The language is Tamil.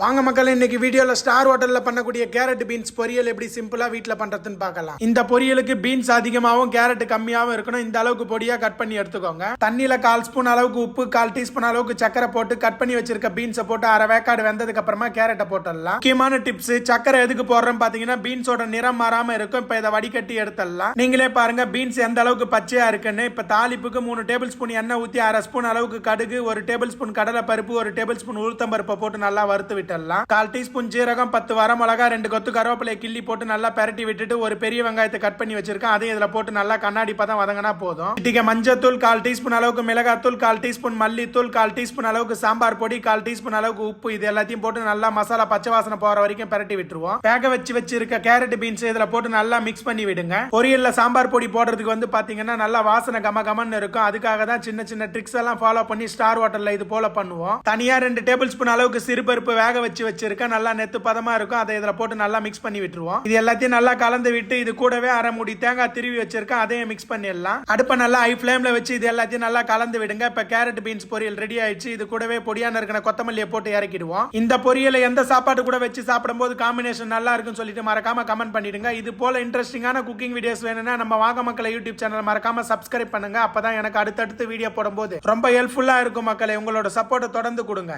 வாங்க மக்களே, இன்னைக்கு வீடியோல ஸ்டார் ஹோட்டல்ல பண்ணக்கூடிய கேரட் பீன்ஸ் பொரியல் எப்படி சிம்பிளா வீட்ல பண்றதுன்னு பார்க்கலாம். இந்த பொரியலுக்கு பீன்ஸ் அதிகமாகவும் கேரட் கம்மியாகவும் இருக்கணும். இந்த அளவுக்கு பொடியா கட் பண்ணி எடுத்துக்கோங்க. தண்ணியில 1/4 ஸ்பூன் அளவுக்கு உப்பு, 1/4 டீஸ்பூன் அளவுக்கு சக்கரை போட்டு கட் பண்ணி வச்சிருக்க பீன்ஸை போட்டு அரை வேக்காடு வெந்ததுக்கு அப்புறமா கேரட்டை போட்டுடலாம். முக்கியமான டிப்ஸ், சக்கரை எதுக்கு போடுறோம் பாத்தீங்கன்னா பீன்ஸோட நிறம் மாறாம இருக்கும். இப்ப இதை வடிகட்டி எடுத்துடலாம். நீங்களே பாருங்க பீன்ஸ் எந்த அளவுக்கு பச்சையா இருக்குன்னு. இப்ப தாளிப்புக்கு 3 டேபிள் ஸ்பூன் எண்ணெய் ஊத்தி அரை ஸ்பூன் அளவுக்கு கடுகு, 1 டேபிள் ஸ்பூன் கடலை பருப்பு, 1 டேபிள் ஸ்பூன் உளுத்தம் பருப்பை போட்டு நல்லா வறுத்து விட்டுடலாம். 1/4 டீஸ்பூன் ஜீரகம், 10 வரமிளகா, 2 கொத்து கருவேப்பிலை கிள்ளி போட்டு நல்லா பரட்டி விட்டுட்டு ஒரு பெரிய வெங்காயத்தை கட் பண்ணி வச்சிருக்கேன். அதையும் இதுல போட்டு நல்லா கண்ணாடி பதம் வதங்கினா போதும். இட்டிக்க மஞ்சத்தூள், 1/4 டீஸ்பூன் அளவுக்கு மிளகாத்தூள், 1/4 டீஸ்பூன் மல்லித்தூள், 1/4 டீஸ்பூன் அளவுக்கு சாம்பார் பொடி, 1/4 டீஸ்பூன் அளவுக்கு உப்பு, இது எல்லாத்தையும் போட்டு நல்லா மசாலா பச்சை வாசனை போற வரைக்கும் பரட்டி விட்டுருவோம். வேக வச்சிருக்க கேரட் பீன்ஸ் இதுல போட்டு நல்லா மிக்ஸ் பண்ணி விடுங்க. பொரியல்ல சாம்பார் பொடி போடுறதுக்கு வந்து பாத்தீங்கன்னா நல்லா வாசனை கமகமன்னு இருக்கும். அதுக்காக தான் சின்ன சின்ன ட்ரிக்ஸ் எல்லாம் ஃபாலோ பண்ணி ஸ்டார் ஹோட்டல்ல இது போல பண்ணுவோம். தனியா 2 டேபிள் ஸ்பூன் அளவுக்கு சிறுபருப்பு வேக வச்சிருக்கேன். நல்லா நெத்து பதமா இருக்கும். அதை இதுல போட்டு நல்லா மிக்ஸ் பண்ணி விட்டுருவோம். இது எல்லாத்தையும் நல்லா கலந்து விட்டு இது கூடவே அரை மூடி தேங்காய் திருவி வச்சிருக்கேன். அதையும் மிக்ஸ் பண்ணிடலாம். அடுப்பை நல்லா ஹை ஃபிளேம்ல வச்சு இது எல்லாத்தையும் நல்லா கலந்து விடுங்க. இப்ப கேரட் பீன்ஸ் பொரியல் ரெடி ஆயிடுச்சு. இது கூடவே பொடியான இருக்கிற கொத்தமல்லியை போட்டு இறக்கிடுவோம். இந்த பொரியலை எந்த சாப்பாடு கூட வச்சு சாப்பிடும்போது காம்பினேஷன் நல்லா இருக்குன்னு சொல்லிட்டு மறக்காம கமெண்ட் பண்ணிடுங்க. இது போல இன்ட்ரெஸ்டிங்கான குக்கிங் வீடியோஸ் வேணும்னா நம்ம வாங்க மக்களை யூடியூப் சேனல் மறக்காம சப்ஸ்கிரைப் பண்ணுங்க. அப்பதான் எனக்கு அடுத்தடுத்து வீடியோ போடும்போது ரொம்ப ஹெல்ப்ஃபுல்லா இருக்கும். மக்களை உங்களோட சப்போர்ட்டை தொடர்ந்து கொடுங்க.